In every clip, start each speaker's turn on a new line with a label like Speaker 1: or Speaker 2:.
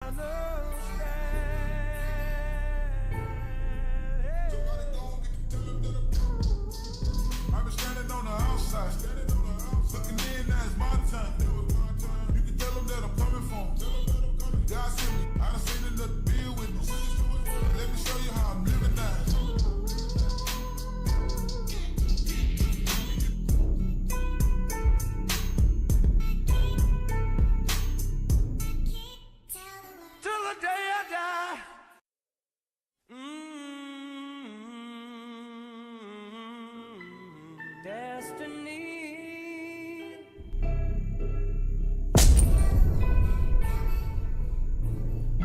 Speaker 1: I've been standing on the outside, looking in, now it's my time. You can tell them that I'm coming for 'em. God sent me, I done seen enough to deal with me. Let me show you how I'm living now.
Speaker 2: Till the day I die. Destiny.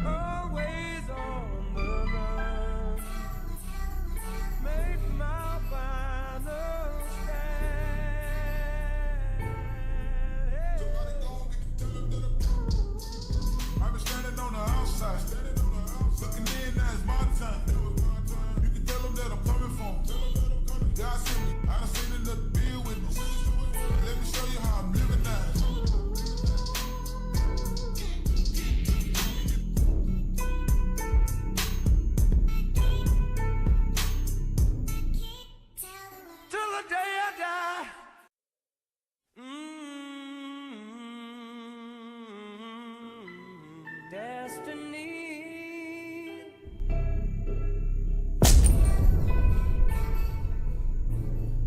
Speaker 2: Always on the run. Make my final stand.
Speaker 1: I've been standing on the outside, looking in, now it's my time. You can tell them that I'm coming for 'em. God sent me, I done seen enough to deal with me. Let me show you how I'm living now.
Speaker 2: Till the day I die. Destiny.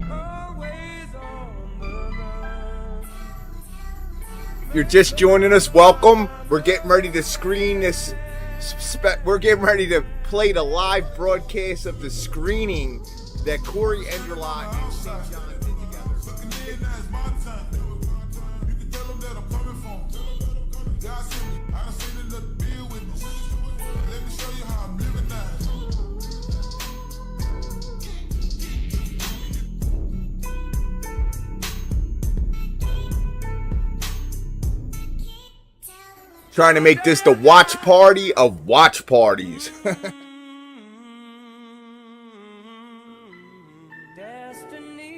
Speaker 2: Always on the run.
Speaker 3: If you're just joining us, welcome. We're getting ready to screen this. We're getting ready to play the live broadcast of the screening that Corey Enderlot and St. John did together.
Speaker 1: Looking in, now it's my time. You can tell them that I'm coming for 'em. God sent me, I done seen enough to deal with me. Let me show you how I'm living now.
Speaker 3: Trying to make this the watch party of watch parties.
Speaker 2: Destiny.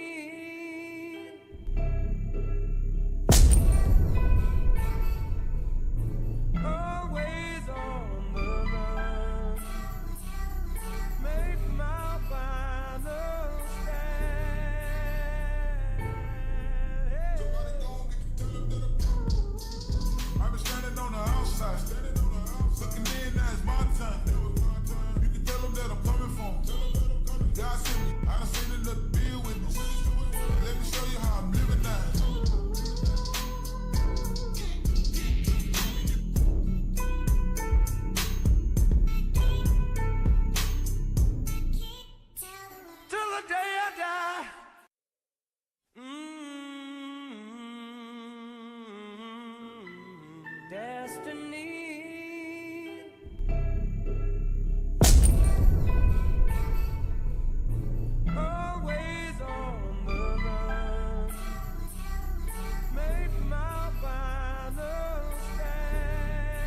Speaker 2: Always on the run. Make my final stand.
Speaker 1: I've been standing on the outside, looking in, now it's my time. You can tell them that I'm coming for 'em. God sent me, I done seen enough to deal with me. Let me show you how I'm living now.
Speaker 2: Till the day I die. Destiny. Always on the run. Make my final stand.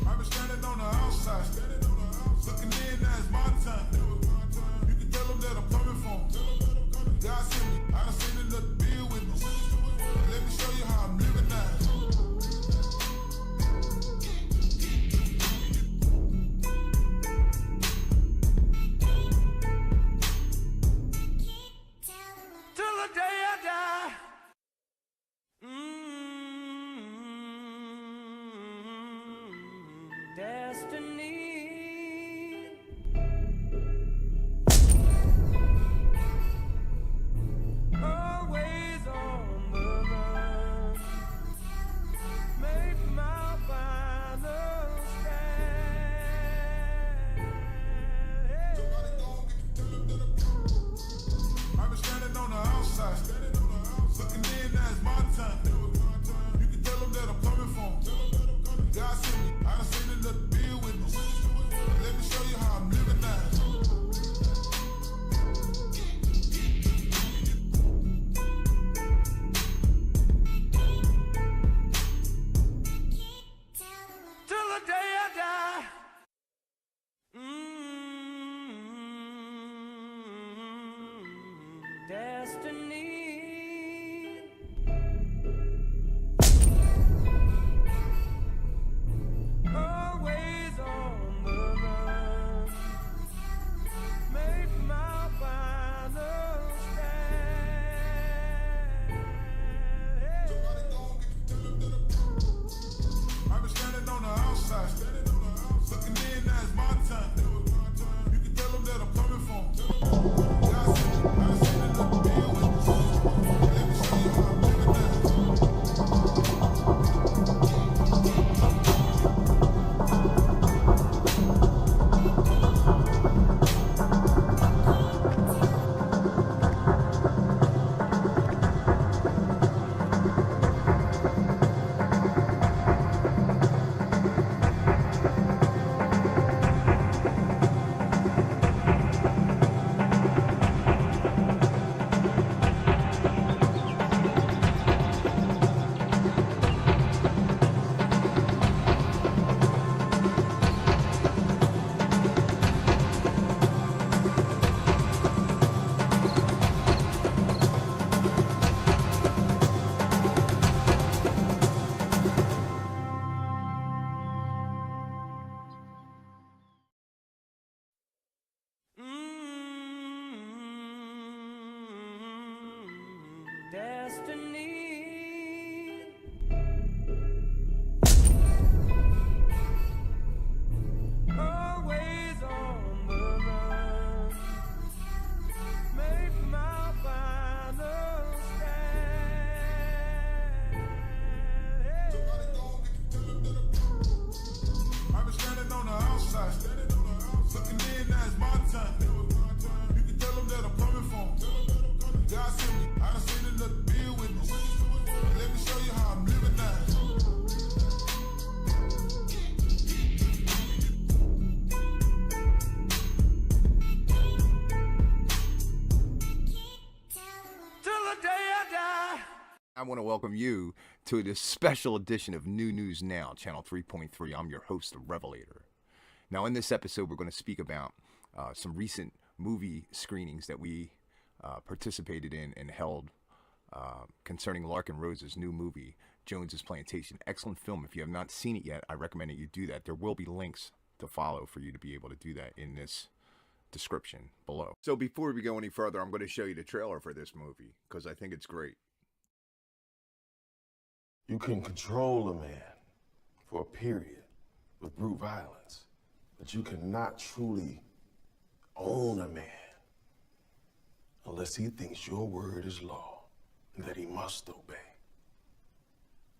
Speaker 1: I've been standing on the outside, looking in, now it's my time. You can tell them that I'm coming for 'em. God sent me, I done seen enough to deal with me. Let me show you how I'm living now.
Speaker 2: Till the day I die. Destiny. Always on the run. Make my final stand.
Speaker 1: I've been standing on the outside, looking in, now it's my time. You can tell them that I'm coming for 'em. God sent me, I done seen enough to deal with me.
Speaker 3: I want to welcome you to this special edition of New News Now, Channel 3.3. I'm your host, the Revelator. Now, in this episode, we're going to speak about some recent movie screenings that we participated in and held concerning Larkin Rose's new movie, Jones's Plantation. Excellent film. If you have not seen it yet, I recommend that you do that. There will be links to follow for you to be able to do that in this description below. So before we go any further, I'm going to show you the trailer for this movie because I think it's great.
Speaker 4: You can control a man for a period with brute violence, but you cannot truly own a man unless he thinks your word is law and that he must obey,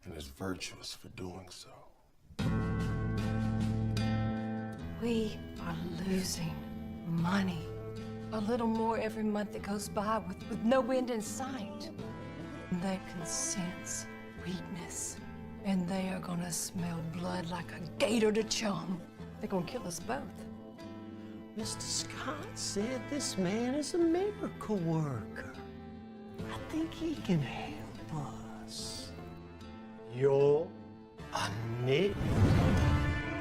Speaker 4: and is virtuous for doing so.
Speaker 5: We are losing money. A little more every month that goes by with no end in sight. They can sense weakness, and they are gonna smell blood like a gator to chum. They're gonna kill us both.
Speaker 6: Mr. Scott said this man is a miracle worker. I think he can help us. You're a nigger.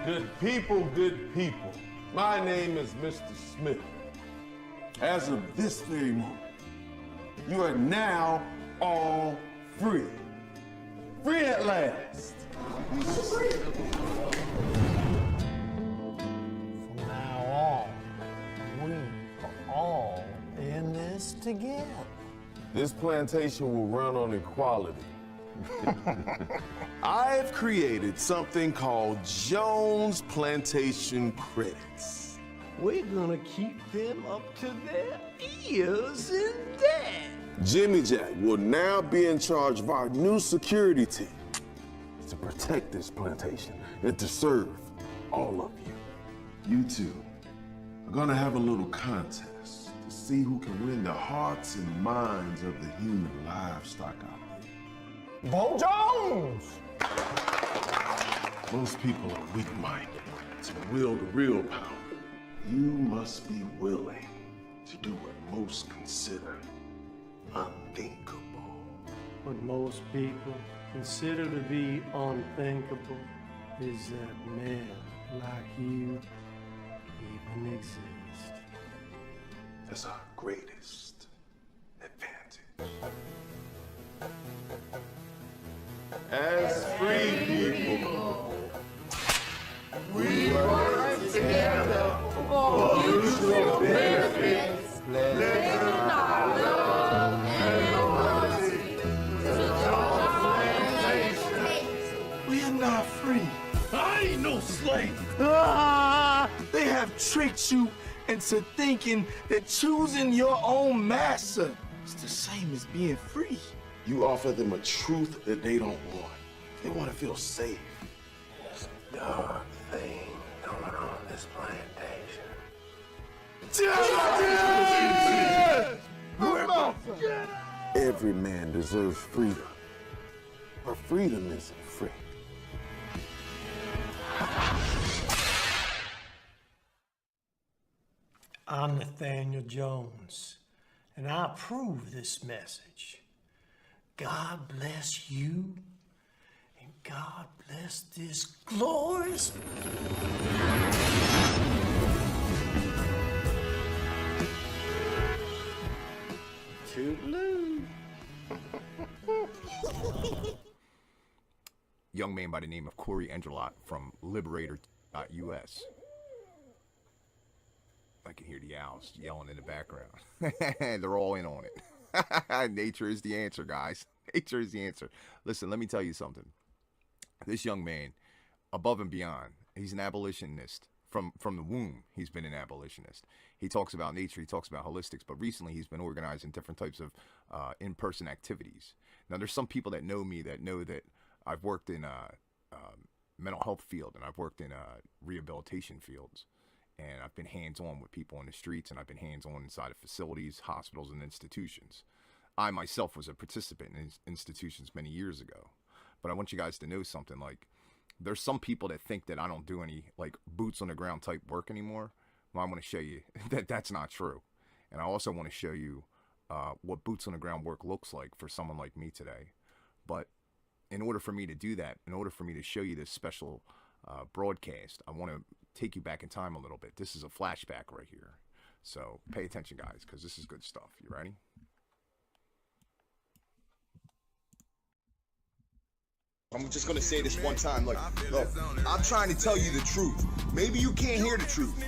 Speaker 4: Good people, good people. My name is Mr. Smith. As of this very moment, you are now all free. Free at last.
Speaker 6: From now on, we are all in this together.
Speaker 4: This plantation will run on equality. I've created something called Jones Plantation Credits.
Speaker 6: We're gonna keep them up to their ears in debt.
Speaker 4: Jimmy Jack will now be in charge of our new security team to protect this plantation and to serve all of you. You two are gonna have a little contest to see who can win the hearts and minds of the human livestock out there.
Speaker 6: Bo Jones!
Speaker 4: Most people are weak-minded to wield the real power. You must be willing to do what most consider unthinkable.
Speaker 6: What most people consider to be unthinkable is that men like you even exist.
Speaker 4: That's our greatest advantage. As free people, we work together for mutual benefits, blessing our love and loyalty to Jones Plantation.
Speaker 7: We are not free. I ain't no slave. They have tricked you into thinking that choosing your own master is the same as being free.
Speaker 4: You offer them a truth that they don't want. They want to feel safe.
Speaker 6: There's a dark thing going on in this plantation.
Speaker 4: Every man deserves freedom, but freedom isn't free.
Speaker 6: I'm Nathaniel Jones, and I approve this message. God bless you, and God bless this glorious. Toodaloo.
Speaker 3: Young man by the name of Corey Engelot from Liberator.us. I can hear the owls yelling in the background. They're all in on it. Nature is the answer, guys. Nature is the answer. Listen, let me tell you something. This young man, above and beyond, he's an abolitionist. From the womb, he's been an abolitionist. He talks about nature, he talks about holistics, but recently he's been organizing different types of in-person activities. Now, there's some people that know me that know that I've worked in mental health field and I've worked in rehabilitation fields. And I've been hands-on with people on the streets, and I've been hands-on inside of facilities, hospitals, and institutions. I myself was a participant in institutions many years ago. But I want you guys to know something. Like, there's some people that think that I don't do any, like, boots-on-the-ground type work anymore. Well, I want to show you that that's not true. And I also want to show you what boots-on-the-ground work looks like for someone like me today. But in order for me to do that, in order for me to show you this special broadcast, I want to take you back in time a little bit. This is a flashback right here. So pay attention, guys, because this is good stuff. You ready?
Speaker 8: I'm just gonna say this one time. Look, I'm trying to tell you the truth. Maybe you can't hear the truth.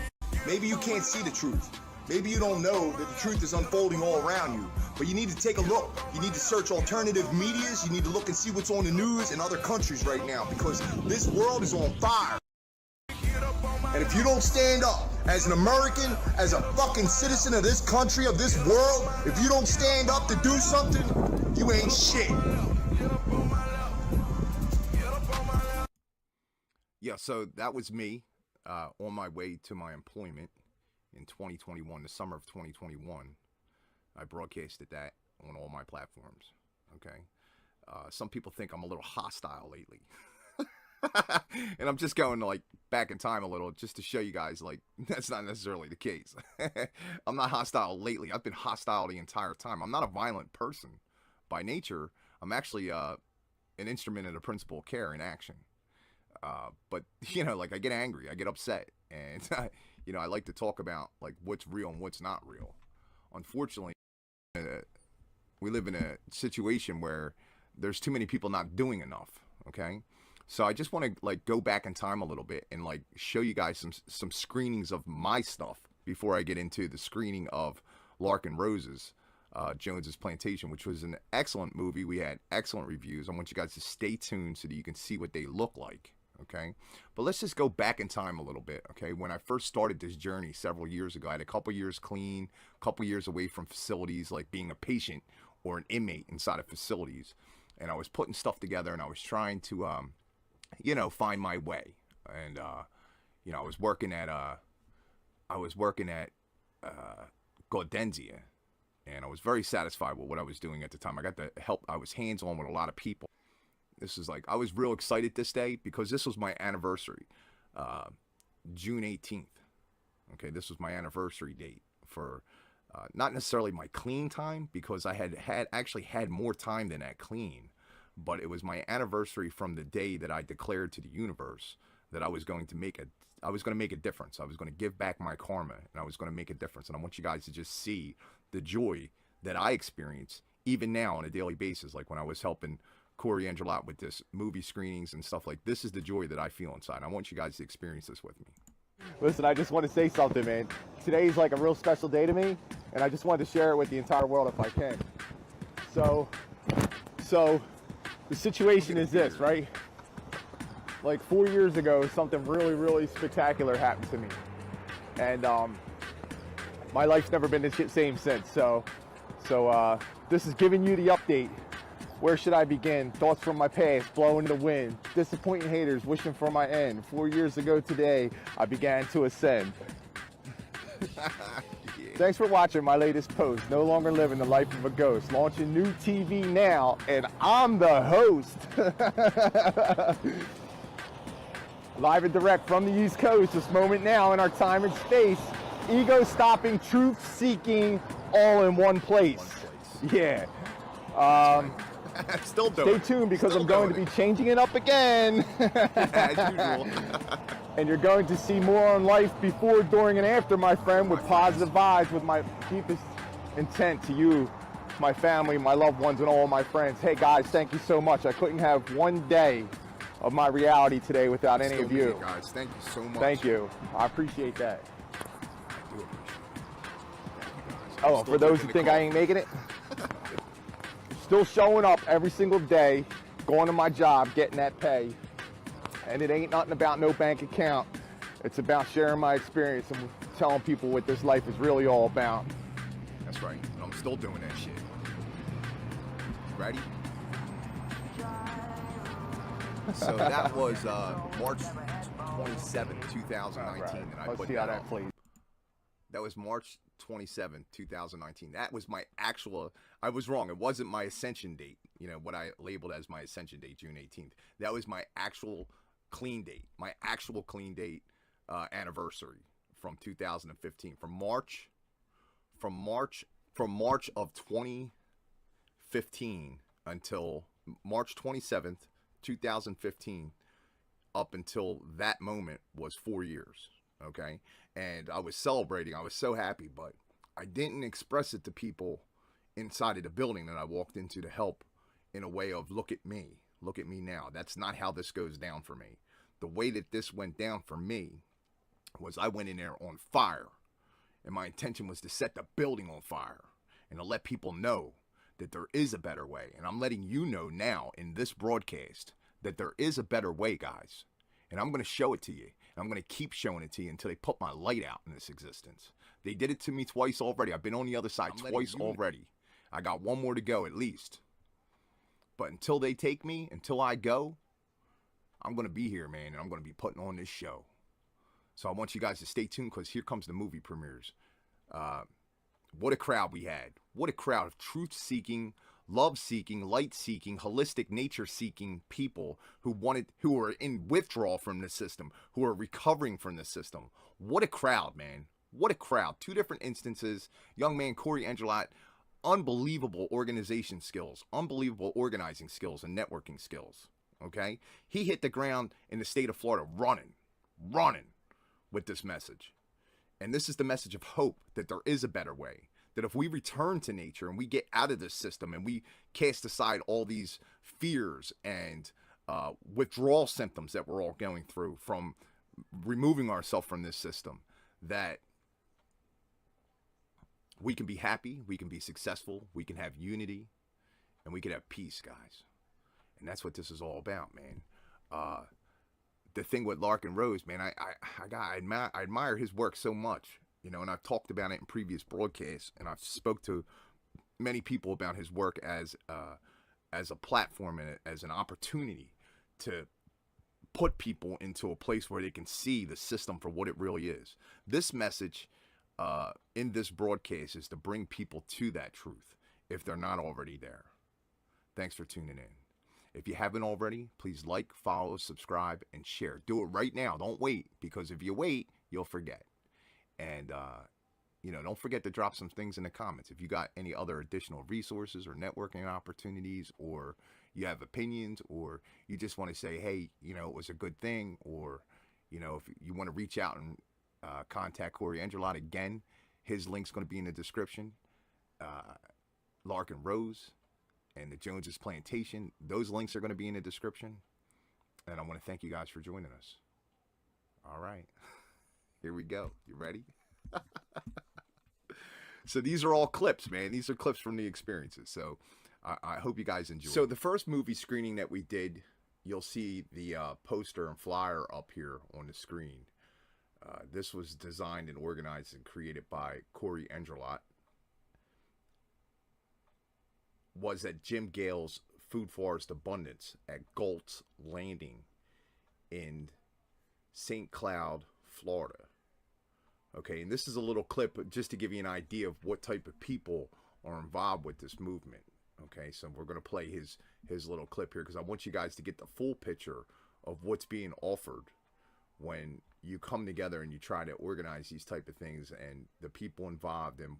Speaker 8: Maybe you can't see the truth. Maybe you don't know that the truth is unfolding all around you. But you need to take a look. You need to search alternative medias. You need to look and see what's on the news in other countries right now, because this world is on fire. And if you don't stand up as an American, as a fucking citizen of this country, of this world, if you don't stand up to do something, you ain't shit.
Speaker 3: Yeah, so that was me on my way to my employment in 2021, the summer of 2021. I broadcasted that on all my platforms, okay? Some people think I'm a little hostile lately. And I'm just going like back in time a little just to show you guys like that's not necessarily the case. I'm not hostile lately. I've been hostile the entire time. I'm not a violent person by nature. I'm actually an instrument of the principle of care in action. But you know, like I get angry, I get upset, and you know, I like to talk about like what's real and what's not real. Unfortunately, we live in a situation where there's too many people not doing enough. Okay. So I just want to like go back in time a little bit and like show you guys some screenings of my stuff before I get into the screening of Lark and Rose's Jones's Plantation, which was an excellent movie. We had excellent reviews. I want you guys to stay tuned so that you can see what they look like. Okay, but let's just go back in time a little bit. Okay, when I first started this journey several years ago, I had a couple years clean, a couple years away from facilities, like being a patient or an inmate inside of facilities, and I was putting stuff together and I was trying to you know, find my way. And you know, I was working at Gaudenzia, and I was very satisfied with what I was doing at the time. I got the help. I was hands-on with a lot of people. This is like, I was real excited this day because this was my anniversary, June 18th. Okay, this was my anniversary date for not necessarily my clean time, because I actually had more time than that clean. But it was my anniversary from the day that I declared to the universe that I was going to make a difference. I was going to give back my karma, and I was going to make a difference. And I want you guys to just see the joy that I experience even now on a daily basis. Like when I was helping Corey Angel out with this movie screenings and stuff, like this is the joy that I feel inside. I want you guys to experience this with me.
Speaker 9: Listen, I just want to say something, man. Today's like a real special day to me, and I just wanted to share it with the entire world if I can. So the situation is this, right? Like 4 years ago, something really, really spectacular happened to me. And my life's never been the same since. So this is giving you the update. Where should I begin? Thoughts from my past, blowing in the wind. Disappointing haters, wishing for my end. 4 years ago today, I began to ascend. Thanks for watching my latest post. No longer living the life of a ghost. Launching new TV now, and I'm the host. Live and direct from the East Coast, this moment now in our time and space. Ego-stopping, truth-seeking, all in one place. Yeah.
Speaker 3: Still doing
Speaker 9: Stay tuned because I'm going to be changing it up again.
Speaker 3: as usual.
Speaker 9: And you're going to see more on life before, during, and after, my friend, with positive vibes, with my deepest intent to you, my family, my loved ones, and all my friends. Hey guys, thank you so much. I couldn't have one day of my reality today without any of you.
Speaker 3: Guys, thank you so much.
Speaker 9: Thank you. I appreciate that.
Speaker 3: I do appreciate it.
Speaker 9: Oh, for those who think I ain't making it, still showing up every single day, going to my job, getting that pay. And it ain't nothing about no bank account. It's about sharing my experience and telling people what this life is really all about.
Speaker 3: That's right. And I'm still doing that shit. Ready? So that was March 27, 2019.
Speaker 9: Right.
Speaker 3: And I
Speaker 9: Let's
Speaker 3: put
Speaker 9: see how that plays.
Speaker 3: That was March 27, 2019. That was my actual, I was wrong. It wasn't my ascension date, you know, what I labeled as my ascension date, June 18th. That was my actual clean date, anniversary from 2015. From March of 2015 until March 27th, 2015, up until that moment was 4 years. Okay. And I was celebrating. I was so happy, but I didn't express it to people inside of the building that I walked into to help in a way of look at me now. That's not how this goes down for me. The way that this went down for me was I went in there on fire, and my intention was to set the building on fire and to let people know that there is a better way. And I'm letting you know now in this broadcast that there is a better way, guys. And I'm going to show it to you. And I'm going to keep showing it to you until they put my light out in this existence. They did it to me twice already. I've been on the other side twice already. I got one more to go at least. But until they take me, until I go, I'm going to be here, man. And I'm going to be putting on this show. So I want you guys to stay tuned because here comes the movie premieres. What a crowd we had. What a crowd of truth-seeking, love-seeking, light-seeking, holistic, nature-seeking people who are in withdrawal from the system, who are recovering from the system. What a crowd, man. What a crowd. 2 different instances. Young man Corey Angelat, unbelievable organization skills, unbelievable organizing skills and networking skills. Okay? He hit the ground in the state of Florida running with this message. And this is the message of hope that there is a better way. That if we return to nature and we get out of this system and we cast aside all these fears and withdrawal symptoms that we're all going through from removing ourselves from this system, that we can be happy, we can be successful, we can have unity, and we can have peace, guys. And that's what this is all about, man. The thing with Larkin Rose, man, I admire his work so much, you know, and I've talked about it in previous broadcasts, and I've spoke to many people about his work as a platform and as an opportunity to put people into a place where they can see the system for what it really is. This message in this broadcast is to bring people to that truth if they're not already there. Thanks for tuning in. If you haven't already, please like, follow, subscribe, and share. Do it right now. Don't wait, because if you wait, you'll forget. And, you know, don't forget to drop some things in the comments. If you got any other additional resources or networking opportunities, or you have opinions, or you just want to say, hey, you know, it was a good thing, or, you know, if you want to reach out and contact Corey Angelat again, his link's going to be in the description. Larkin Rose and the Joneses Plantation, those links are going to be in the description. And I want to thank you guys for joining us. All right. Here we go. You ready? So these are all clips, man. These are clips from the experiences. So I hope you guys enjoy. So the first movie screening that we did, you'll see the poster and flyer up here on the screen. This was designed and organized and created by Corey Angelat. Was at Jim Gale's Food Forest Abundance at Galt's Landing in St. Cloud, Florida. Okay, and this is a little clip just to give you an idea of what type of people are involved with this movement. Okay, so we're going to play his little clip here because I want you guys to get the full picture of what's being offered when you come together and you try to organize these type of things, and the people involved and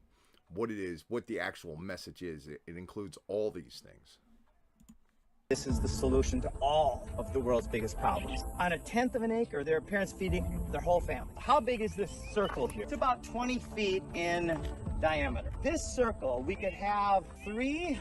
Speaker 3: what it is, what the actual message is. It includes all these things.
Speaker 10: This is the solution to all of the world's biggest problems. On 1/10 of an acre, there are parents feeding their whole family. How big is this circle here? It's about 20 feet in diameter. This circle, we could have 3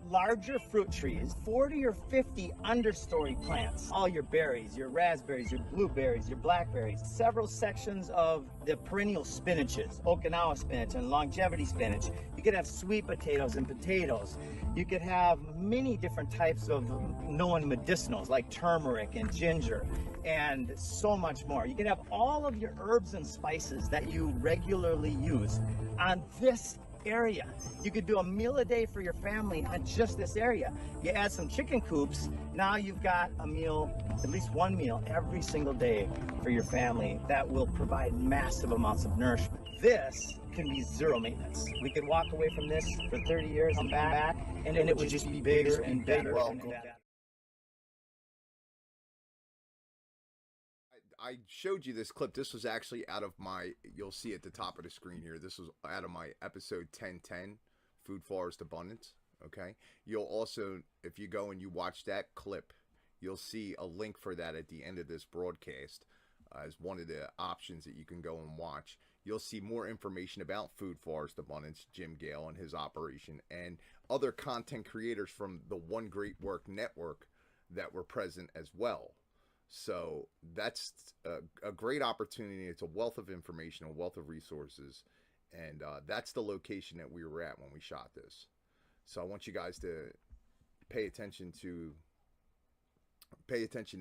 Speaker 10: larger fruit trees, 40 or 50 understory plants, all your berries, your raspberries, your blueberries, your blackberries, several sections of the perennial spinaches, Okinawa spinach and longevity spinach. You could have sweet potatoes and potatoes. You could have many different types of known medicinals like turmeric and ginger and so much more. You could have all of your herbs and spices that you regularly use on this area. You could do a meal a day for your family on just this area. You add some chicken coops, now you've got a meal, at least one meal every single day for your family that will provide massive amounts of nourishment. This can be zero maintenance. We could walk away from this for 30 years, come back, and it would just be bigger and better.
Speaker 3: I showed you this clip. This was actually out of my, you'll see at the top of the screen here, this was out of my episode 1010, Food Forest Abundance. Okay. You'll also, if you go and you watch that clip, you'll see a link for that at the end of this broadcast as one of the options that you can go and watch. You'll see more information about Food Forest Abundance, Jim Gale and his operation, and other content creators from the One Great Work Network that were present as well. So that's a great opportunity. It's a wealth of information, a wealth of resources, and that's the location that we were at when we shot this. So I want you guys to pay attention to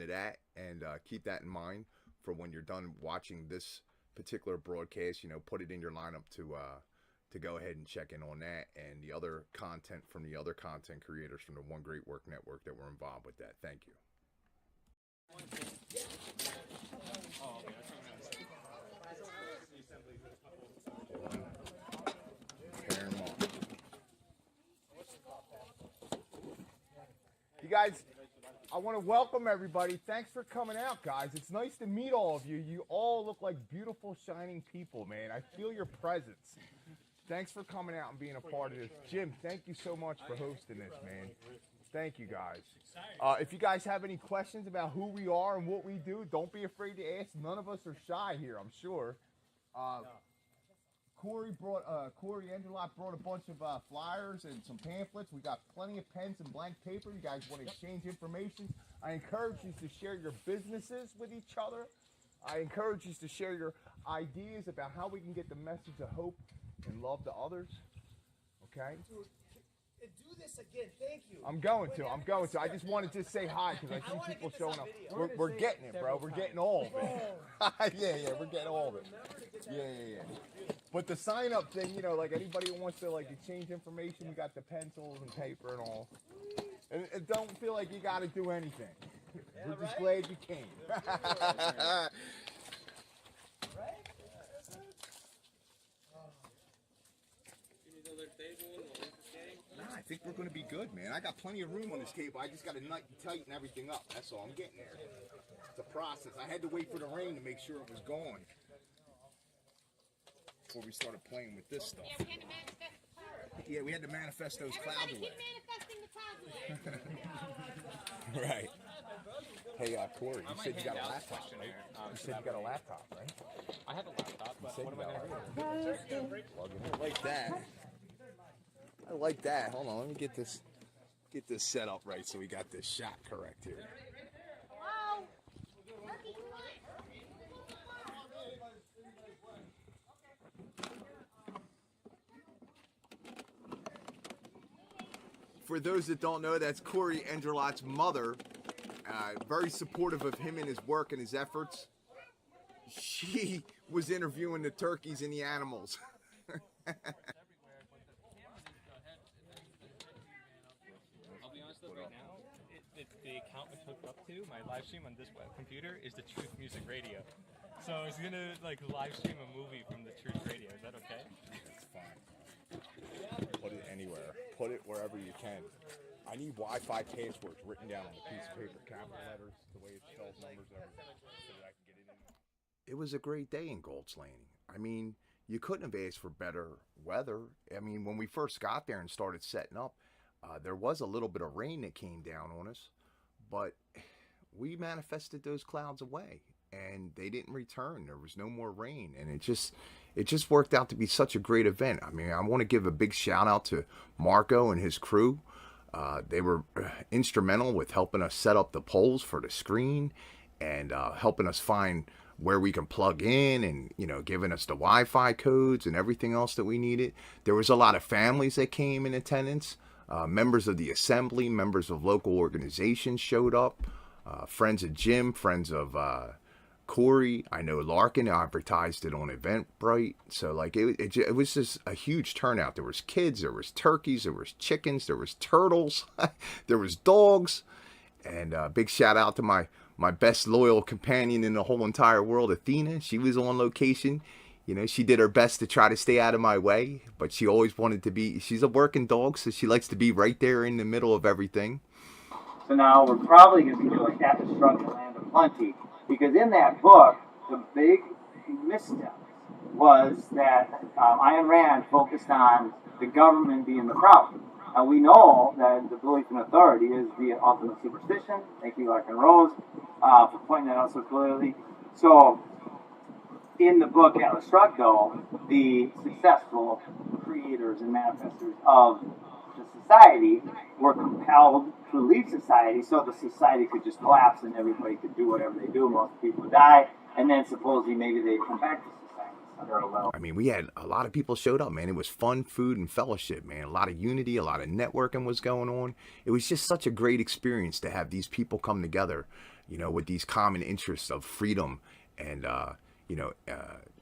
Speaker 3: that and keep that in mind for when you're done watching this particular broadcast. You know, put it in your lineup to go ahead and check in on that and the other content from the other content creators from the One Great Work Network that were involved with that. Thank you. You guys, I want to welcome everybody. Thanks for coming out, guys. It's nice to meet all of you. You all look like beautiful, shining people, man. I feel your presence. Thanks for coming out and being a part of this. Jim, thank you so much for hosting this, man. Thank you, guys. If you guys have any questions about who we are and what we do, don't be afraid to ask. None of us are shy here, I'm sure. Corey Enderlot brought a bunch of flyers and some pamphlets. We got plenty of pens and blank paper. You guys want to exchange information. I encourage you to share your businesses with each other. I encourage you to share your ideas about how we can get the message of hope and love to others. Okay?
Speaker 11: Do this again, thank you.
Speaker 3: I'm going to. I just wanted to say hi because I see people showing up. We're getting it, bro. We're getting all of it. yeah, we're getting all of it. Yeah. But the sign up thing, you know, like anybody who wants to like exchange information, we got the pencils and paper and all. And don't feel like you got to do anything. We're just glad you came. I think we're going to be good, man. I got plenty of room on this table. I just got to tighten everything up. That's all. I'm getting there. It's a process. I had to wait for the rain to make sure it was gone before we started playing with this stuff. Yeah, we had to manifest those clouds away. Right. Hey, Corey, you said you got a laptop, right? You said you got a laptop, right?
Speaker 12: I have a laptop, but what am I going to do?
Speaker 3: Plug it in like that. I like that. Hold on, let me get this set up right so we got this shot correct here.
Speaker 13: Hello?
Speaker 3: For those that don't know, that's Corey Enderlot's mother. Very supportive of him and his work and his efforts. She was interviewing the turkeys and the animals.
Speaker 12: The account it's hooked up to, my live stream on this web computer, is the Truth Music Radio. So it's gonna like live stream a movie from the Truth Radio. Is that okay?
Speaker 3: That's fine. Put it anywhere. Put it wherever you can. I need Wi-Fi passwords written down on a piece of paper, capital letters, the way it spells numbers, everything, so that I can get it in. It was a great day in Gold's Landing. I mean, you couldn't have asked for better weather. I mean, when we first got there and started setting up, there was a little bit of rain that came down on us, but we manifested those clouds away and they didn't return. There was no more rain, and it just worked out to be such a great event. I mean, I want to give a big shout out to Marco and his crew. They were instrumental with helping us set up the poles for the screen and helping us find where we can plug in and, you know, giving us the Wi-Fi codes and everything else that we needed. There was a lot of families that came in attendance. Members of the assembly, members of local organizations showed up. Friends of Jim, friends of Corey. I know Larkin advertised it on Eventbrite. So like it was just a huge turnout. There was kids, there was turkeys, there was chickens, there was turtles, there was dogs. And big shout out to my best loyal companion in the whole entire world, Athena. She was on location. You know, she did her best to try to stay out of my way, but she always wanted to be, she's a working dog, so she likes to be right there in the middle of everything.
Speaker 10: So now we're probably going to be doing At the Structure Land of Plenty, because in that book, the big misstep was that Ayn Rand focused on the government being the problem.
Speaker 13: And we know that the belief in authority is the ultimate superstition. Thank you, Larkin Rose, for pointing that out so clearly. So, in the book Atlas Shrugged, though, the successful creators and manifestors of the society were compelled to leave society so the society could just collapse and everybody could do whatever they do. Most people would die, and then supposedly maybe they'd come back to society.
Speaker 3: I mean, we had a lot of people showed up, man. It was fun, food, and fellowship, man. A lot of unity, a lot of networking was going on. It was just such a great experience to have these people come together, you know, with these common interests of freedom and,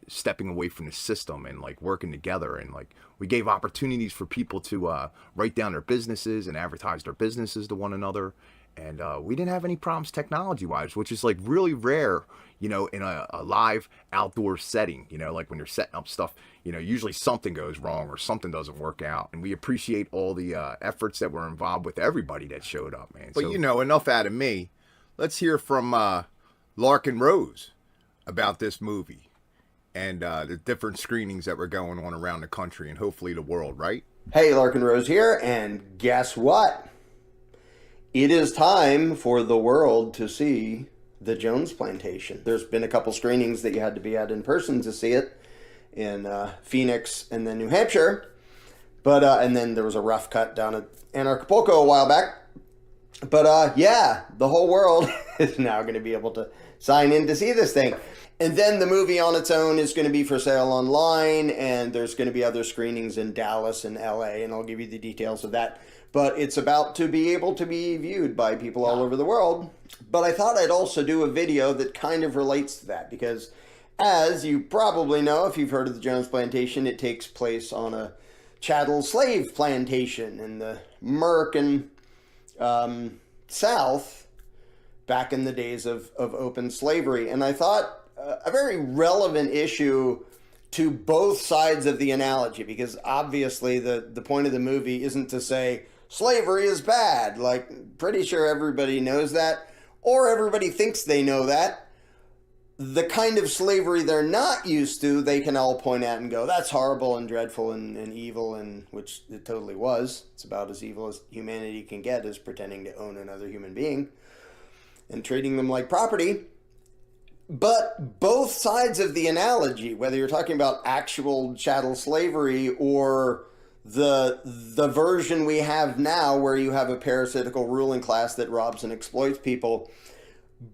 Speaker 3: stepping away from the system and like working together. And like we gave opportunities for people to write down their businesses and advertise their businesses to one another. And we didn't have any problems technology-wise, which is like really rare, you know, in a live outdoor setting, you know, like when you're setting up stuff, you know, usually something goes wrong or something doesn't work out. And we appreciate all the efforts that were involved with everybody that showed up, man. But, so, you know, enough out of me. Let's hear from Larkin Rose about this movie and the different screenings that were going on around the country and hopefully the world, right?
Speaker 14: Hey, Larkin Rose here, and guess what? It is time for the world to see the Jones Plantation. There's been a couple screenings that you had to be at in person to see it in Phoenix and then New Hampshire. But and then there was a rough cut down at Anarchapulco a while back. But yeah, the whole world is now going to be able to sign in to see this thing. And then the movie on its own is going to be for sale online, and there's going to be other screenings in Dallas and LA, and I'll give you the details of that. But it's about to be able to be viewed by people all over the world. But I thought I'd also do a video that kind of relates to that, because as you probably know, if you've heard of the Jones Plantation, it takes place on a chattel slave plantation in the American South back in the days of open slavery. And I thought a very relevant issue to both sides of the analogy, because obviously the point of the movie isn't to say slavery is bad. Like, pretty sure everybody knows that, or everybody thinks they know that. The kind of slavery they're not used to, they can all point at and go, that's horrible and dreadful and evil, and which it totally was. It's about as evil as humanity can get, is pretending to own another human being and treating them like property. But both sides of the analogy, whether you're talking about actual chattel slavery or the version we have now where you have a parasitical ruling class that robs and exploits people,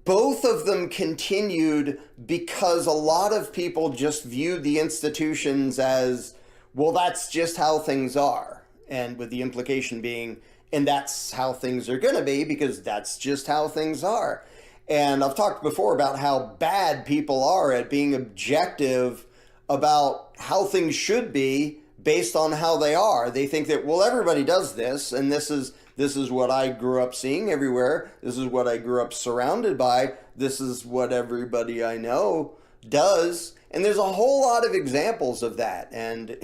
Speaker 14: both of them continued because a lot of people just viewed the institutions as, well, that's just how things are. And with the implication being, and that's how things are going to be because that's just how things are. And I've talked before about how bad people are at being objective about how things should be based on how they are. They think that, well, everybody does this, and this is what I grew up seeing everywhere. This is what I grew up surrounded by. This is what everybody I know does. And there's a whole lot of examples of that. And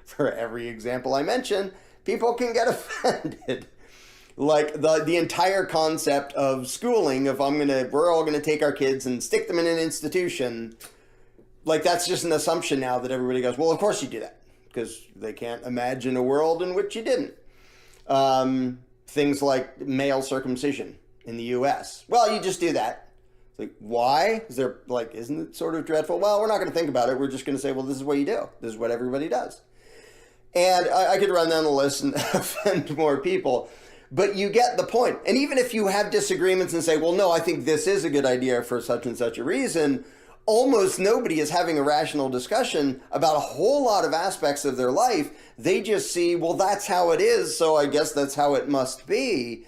Speaker 14: for every example I mention, people can get offended. Like the entire concept of schooling, if we're all gonna take our kids and stick them in an institution, like that's just an assumption now that everybody goes, well, of course you do that, because they can't imagine a world in which you didn't. Things like male circumcision in the U.S. Well, you just do that. It's like, why? Isn't it sort of dreadful? Well, we're not going to think about it. We're just going to say, well, this is what you do. This is what everybody does. And I could run down the list and offend more people, but you get the point. And even if you have disagreements and say, well, no, I think this is a good idea for such and such a reason, almost nobody is having a rational discussion about a whole lot of aspects of their life. They just see, well, that's how it is, so I guess that's how it must be.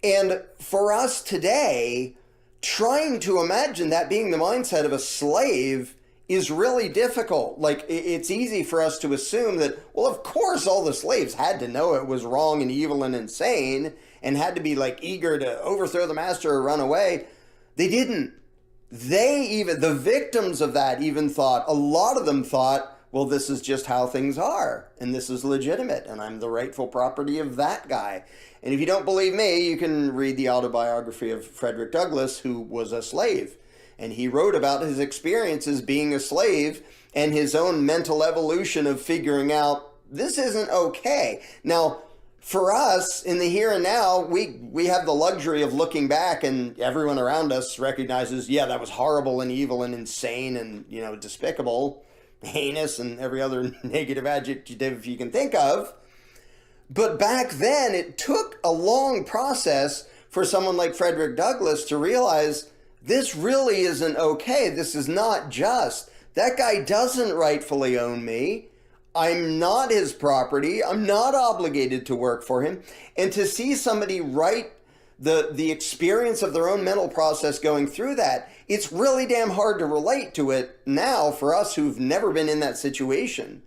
Speaker 14: And for us today, trying to imagine that being the mindset of a slave is really difficult. Like, it's easy for us to assume that, well, of course all the slaves had to know it was wrong and evil and insane and had to be like eager to overthrow the master or run away. They didn't. The victims of that even thought, a lot of them thought, well, this is just how things are, and this is legitimate, and I'm the rightful property of that guy. And if you don't believe me, you can read the autobiography of Frederick Douglass, who was a slave. And he wrote about his experiences being a slave and his own mental evolution of figuring out, this isn't okay. Now, For us, in the here and now, we have the luxury of looking back, and everyone around us recognizes, yeah, that was horrible and evil and insane and, despicable, heinous, and every other negative adjective you can think of. But back then, it took a long process for someone like Frederick Douglass to realize this really isn't okay. This is not just. That guy doesn't rightfully own me. I'm not his property. I'm not obligated to work for him. And to see somebody write the experience of their own mental process going through that, it's really damn hard to relate to it now for us who've never been in that situation.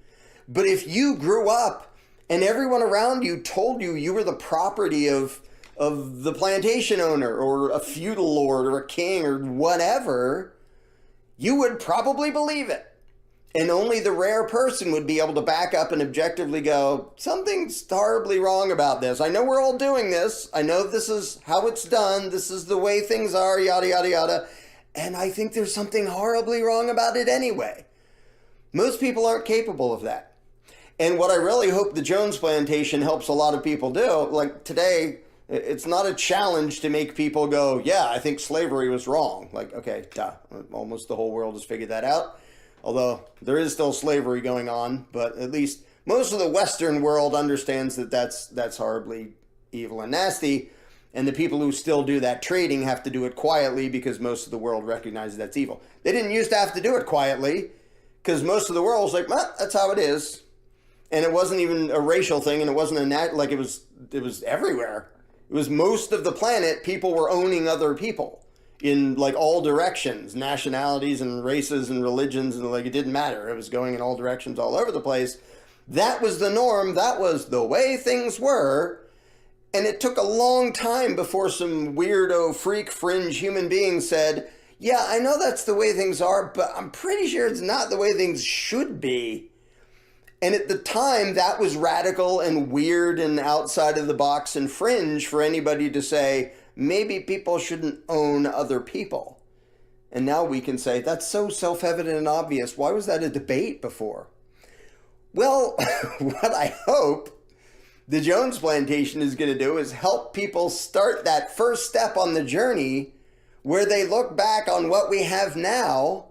Speaker 14: But if you grew up and everyone around you told you you were the property of the plantation owner or a feudal lord or a king or whatever, you would probably believe it. And only the rare person would be able to back up and objectively go, something's horribly wrong about this. I know we're all doing this. I know this is how it's done. This is the way things are, yada, yada, yada. And I think there's something horribly wrong about it anyway. Most people aren't capable of that. And what I really hope the Jones Plantation helps a lot of people do, like today, it's not a challenge to make people go, yeah, I think slavery was wrong. Like, okay, duh, almost the whole world has figured that out. Although there is still slavery going on, but at least most of the Western world understands that that's horribly evil and nasty. And the people who still do that trading have to do it quietly because most of the world recognizes that's evil. They didn't used to have to do it quietly because most of the world was like, well, that's how it is. And it wasn't even a racial thing, and it wasn't like it was everywhere. It was most of the planet, people were owning other people in like all directions, nationalities and races and religions, and like it didn't matter. It was going in all directions all over the place. That was the norm. That was the way things were. And it took a long time before some weirdo freak fringe human being said, yeah, I know that's the way things are, but I'm pretty sure it's not the way things should be. And at the time, that was radical and weird and outside of the box and fringe for anybody to say, maybe people shouldn't own other people. And now we can say, that's so self-evident and obvious. Why was that a debate before? Well, what I hope the Jones Plantation is going to do is help people start that first step on the journey where they look back on what we have now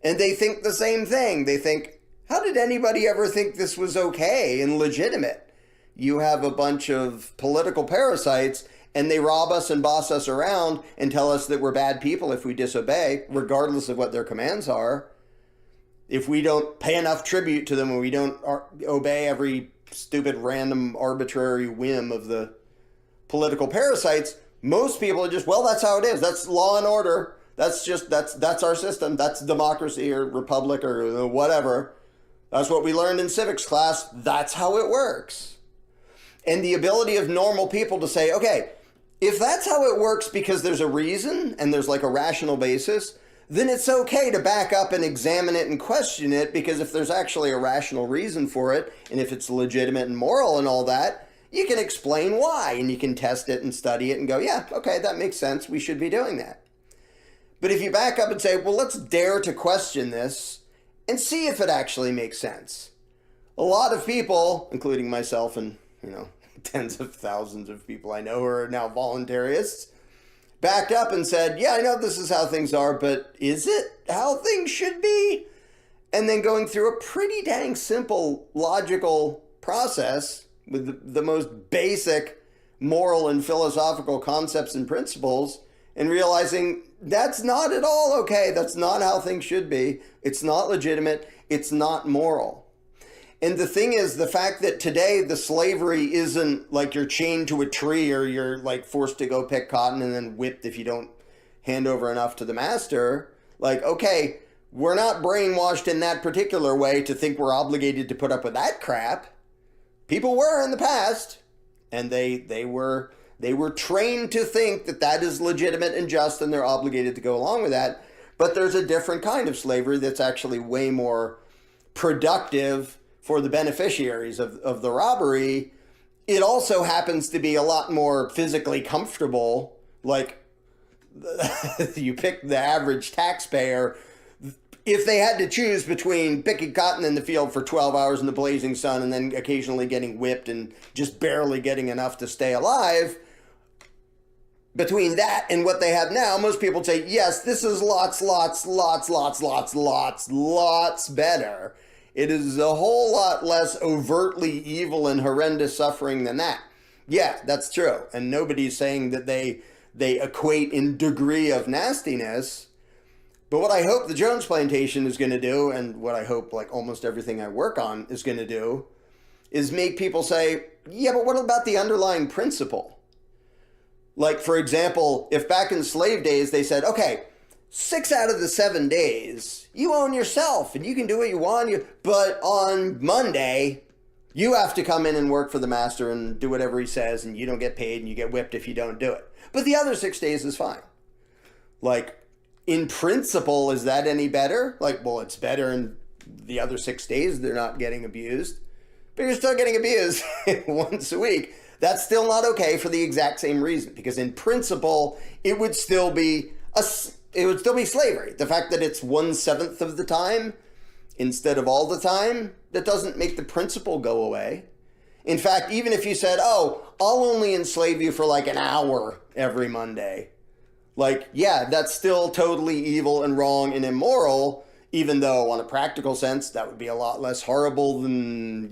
Speaker 14: and they think the same thing. They think, how did anybody ever think this was okay and legitimate? You have a bunch of political parasites and they rob us and boss us around and tell us that we're bad people if we disobey, regardless of what their commands are. If we don't pay enough tribute to them and we don't obey every stupid, random, arbitrary whim of the political parasites, most people are just, well, that's how it is. That's law and order. That's our system. That's democracy or republic or whatever. That's what we learned in civics class. That's how it works. And the ability of normal people to say, okay, if that's how it works because there's a reason and there's like a rational basis, then it's okay to back up and examine it and question it, because if there's actually a rational reason for it, and if it's legitimate and moral and all that, you can explain why, and you can test it and study it and go, yeah, okay, that makes sense. We should be doing that. But if you back up and say, well, let's dare to question this and see if it actually makes sense. A lot of people, including myself and, tens of thousands of people I know who are now voluntarists, backed up and said, yeah, I know this is how things are, but is it how things should be? And then going through a pretty dang simple, logical process with the most basic moral and philosophical concepts and principles, and realizing that's not at all okay. That's not how things should be. It's not legitimate. It's not moral. And the thing is, the fact that today the slavery isn't like you're chained to a tree or you're like forced to go pick cotton and then whipped if you don't hand over enough to the master. Like, okay, we're not brainwashed in that particular way to think we're obligated to put up with that crap. People were in the past, and they were trained to think that that is legitimate and just, and they're obligated to go along with that. But there's a different kind of slavery that's actually way more productive for the beneficiaries of the robbery. It also happens to be a lot more physically comfortable. Like, you pick the average taxpayer, if they had to choose between picking cotton in the field for 12 hours in the blazing sun and then occasionally getting whipped and just barely getting enough to stay alive, between that and what they have now, most people say, yes, this is lots better. It is a whole lot less overtly evil and horrendous suffering than that. Yeah, that's true. And nobody's saying that they equate in degree of nastiness. But what I hope the Jones Plantation is going to do, and what I hope like almost everything I work on is going to do, is make people say, yeah, but what about the underlying principle? Like, for example, if back in slave days they said, okay, 6 out of the 7 days, you own yourself and you can do what you want, but on Monday, you have to come in and work for the master and do whatever he says, and you don't get paid and you get whipped if you don't do it. But the other 6 days is fine. Like, in principle, is that any better? Like, well, it's better in the other 6 days they're not getting abused, but you're still getting abused once a week. That's still not okay for the exact same reason, because in principle, it would still be slavery. The fact that it's 1/7 of the time instead of all the time, that doesn't make the principle go away. In fact, even if you said, oh, I'll only enslave you for like an hour every Monday, like, yeah, that's still totally evil and wrong and immoral, even though on a practical sense, that would be a lot less horrible than,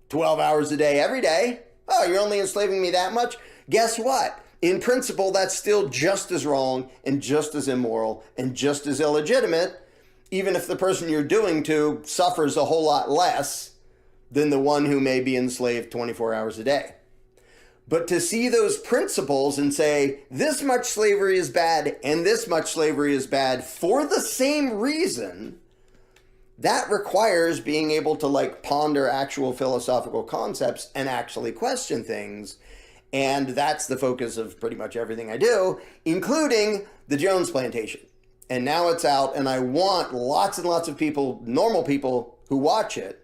Speaker 14: 12 hours a day every day. Oh, you're only enslaving me that much? Guess what? In principle, that's still just as wrong and just as immoral and just as illegitimate, even if the person you're doing to suffers a whole lot less than the one who may be enslaved 24 hours a day. But to see those principles and say, this much slavery is bad and this much slavery is bad for the same reason, that requires being able to like ponder actual philosophical concepts and actually question things. And that's the focus of pretty much everything I do, including the Jones Plantation. And now it's out, and I want lots and lots of people, normal people, who watch it.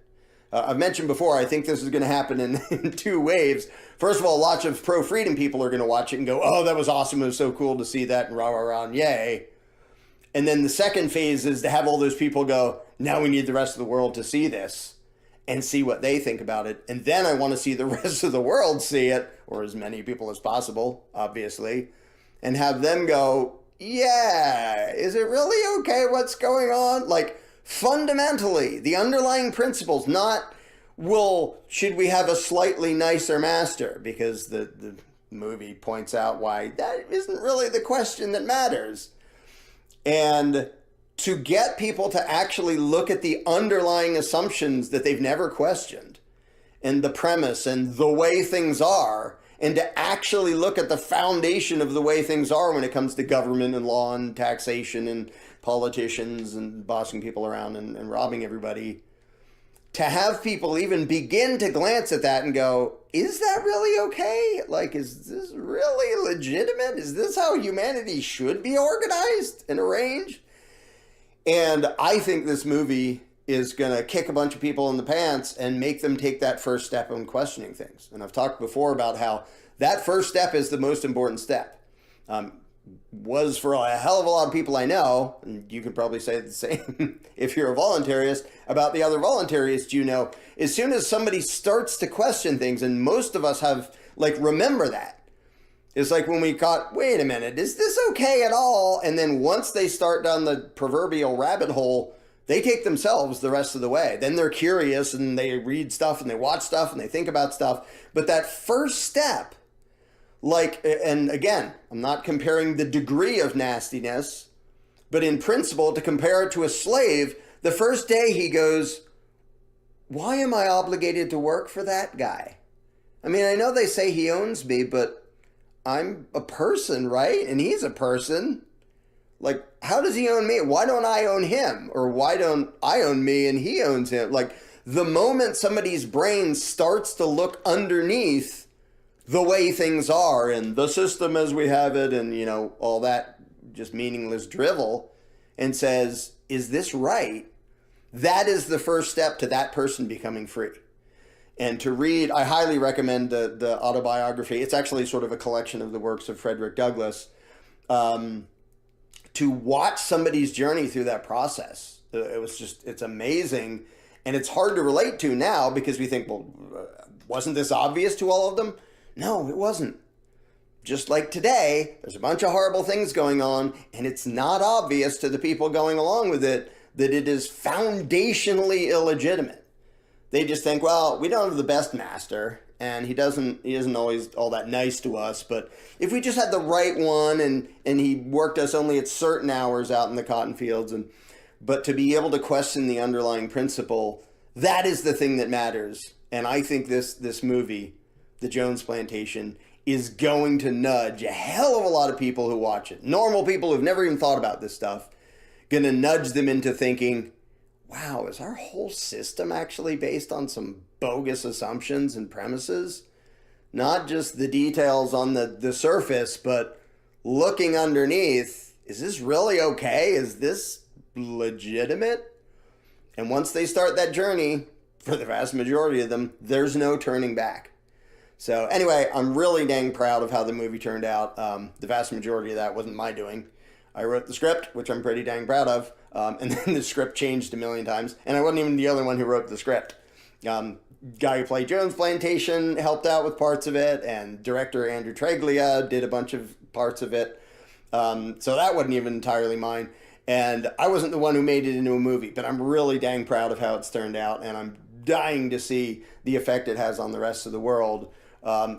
Speaker 14: I've mentioned before, I think this is going to happen in 2 waves. First of all, lots of pro-freedom people are going to watch it and go, oh, that was awesome, it was so cool to see that, and rah, rah, rah, and yay. And then the second phase is to have all those people go, now we need the rest of the world to see this and see what they think about it. And then I want to see the rest of the world see it, or as many people as possible, obviously, and have them go, yeah, is it really okay what's going on? Like, fundamentally, the underlying principles, not, well, should we have a slightly nicer master? Because the movie points out why that isn't really the question that matters. And to get people to actually look at the underlying assumptions that they've never questioned, and the premise and the way things are, and to actually look at the foundation of the way things are when it comes to government and law and taxation and politicians and bossing people around and robbing everybody, to have people even begin to glance at that and go, is that really okay? Like, is this really legitimate? Is this how humanity should be organized and arranged? And I think this movie is going to kick a bunch of people in the pants and make them take that first step in questioning things. And I've talked before about how that first step is the most important step. Was for a hell of a lot of people I know, and you can probably say the same if you're a voluntarist, about the other voluntarists you know, as soon as somebody starts to question things, and most of us have, like, remember that. It's like when we caught, wait a minute, is this okay at all? And then once they start down the proverbial rabbit hole, they take themselves the rest of the way. Then they're curious and they read stuff and they watch stuff and they think about stuff. But that first step, like, and again, I'm not comparing the degree of nastiness, but in principle, to compare it to a slave, the first day he goes, why am I obligated to work for that guy? I mean, I know they say he owns me, but I'm a person, right? And he's a person. Like, how does he own me? Why don't I own him? Or why don't I own me and he owns him? Like, the moment somebody's brain starts to look underneath the way things are and the system as we have it and, you know, all that just meaningless drivel, and says, is this right? That is the first step to that person becoming free. And to read, I highly recommend the autobiography. It's actually sort of a collection of the works of Frederick Douglass. to watch somebody's journey through that process. It's amazing. And it's hard to relate to now because we think, well, wasn't this obvious to all of them? No, it wasn't. Just like today, there's a bunch of horrible things going on, and it's not obvious to the people going along with it that it is foundationally illegitimate. They just think, well, we don't have the best master, and he isn't always all that nice to us, but if we just had the right one and he worked us only at certain hours out in the cotton fields, but to be able to question the underlying principle, that is the thing that matters. And I think this movie, The Jones Plantation, is going to nudge a hell of a lot of people who watch it. Normal people who've never even thought about this stuff, going to nudge them into thinking, wow, is our whole system actually based on some bogus assumptions and premises? Not just the details on the surface, but looking underneath, is this really okay? Is this legitimate? And once they start that journey, for the vast majority of them, there's no turning back. So anyway, I'm really dang proud of how the movie turned out. The vast majority of that wasn't my doing. I wrote the script, which I'm pretty dang proud of, and then the script changed a million times, and I wasn't even the only one who wrote the script. Guy who played Jones Plantation helped out with parts of it, and director Andrew Treglia did a bunch of parts of it. So that wasn't even entirely mine. And I wasn't the one who made it into a movie, but I'm really dang proud of how it's turned out, and I'm dying to see the effect it has on the rest of the world.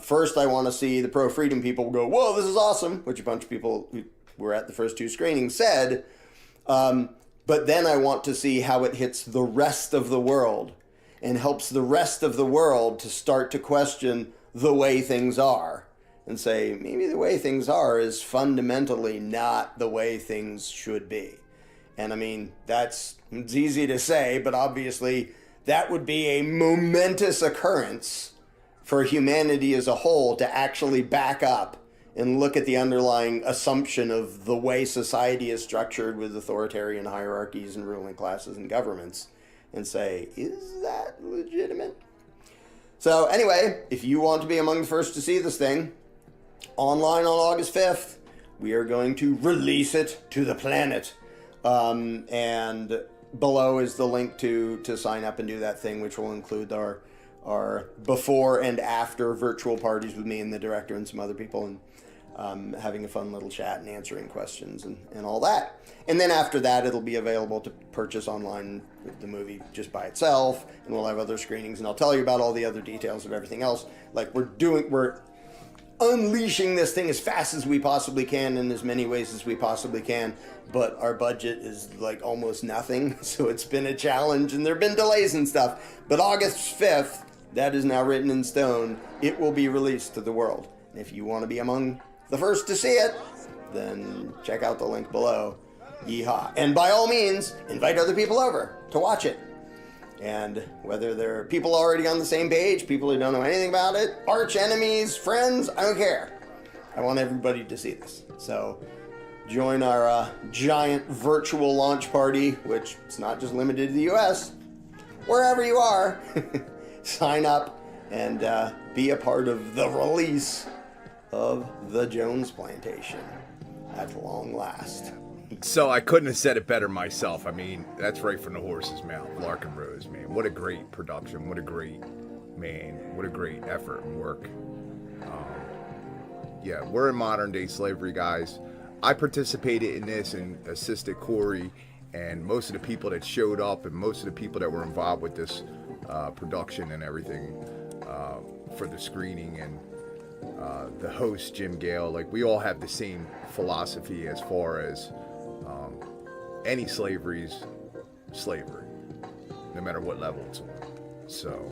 Speaker 14: First, I want to see the pro-freedom people go, whoa, this is awesome, which a bunch of people who were at the first two screenings said. But then I want to see how it hits the rest of the world and helps the rest of the world to start to question the way things are and say, maybe the way things are is fundamentally not the way things should be. And I mean, it's easy to say, but obviously that would be a momentous occurrence for humanity as a whole to actually back up and look at the underlying assumption of the way society is structured with authoritarian hierarchies and ruling classes and governments and say, is that legitimate? So anyway, if you want to be among the first to see this thing, online on August 5th, we are going to release it to the planet. And below is the link to sign up and do that thing, which will include our before and after virtual parties with me and the director and some other people, and having a fun little chat and answering questions and all that. And then after that, it'll be available to purchase online with the movie just by itself, and we'll have other screenings, and I'll tell you about all the other details of everything else. Like we're unleashing this thing as fast as we possibly can in as many ways as we possibly can, but our budget is like almost nothing, so it's been a challenge and there have been delays and stuff. But August 5th, that is now written in stone. It will be released to the world. And if you want to be among the first to see it, then check out the link below. Yeehaw. And by all means, invite other people over to watch it. And whether they're people already on the same page, people who don't know anything about it, arch enemies, friends, I don't care. I want everybody to see this. So join our giant virtual launch party, which is not just limited to the US. Wherever you are, sign up and be a part of the release of The Jones Plantation at long last.
Speaker 3: So I couldn't have said it better myself. I mean, that's right from the horse's mouth. Larkin Rose, man. What a great production. What a great effort and work. Yeah, we're in modern day slavery, guys. I participated in this and assisted Corey and most of the people that showed up and most of the people that were involved with this production and everything for the screening, and the host, Jim Gale. Like, we all have the same philosophy as far as any slavery's slavery, no matter what level it's on. So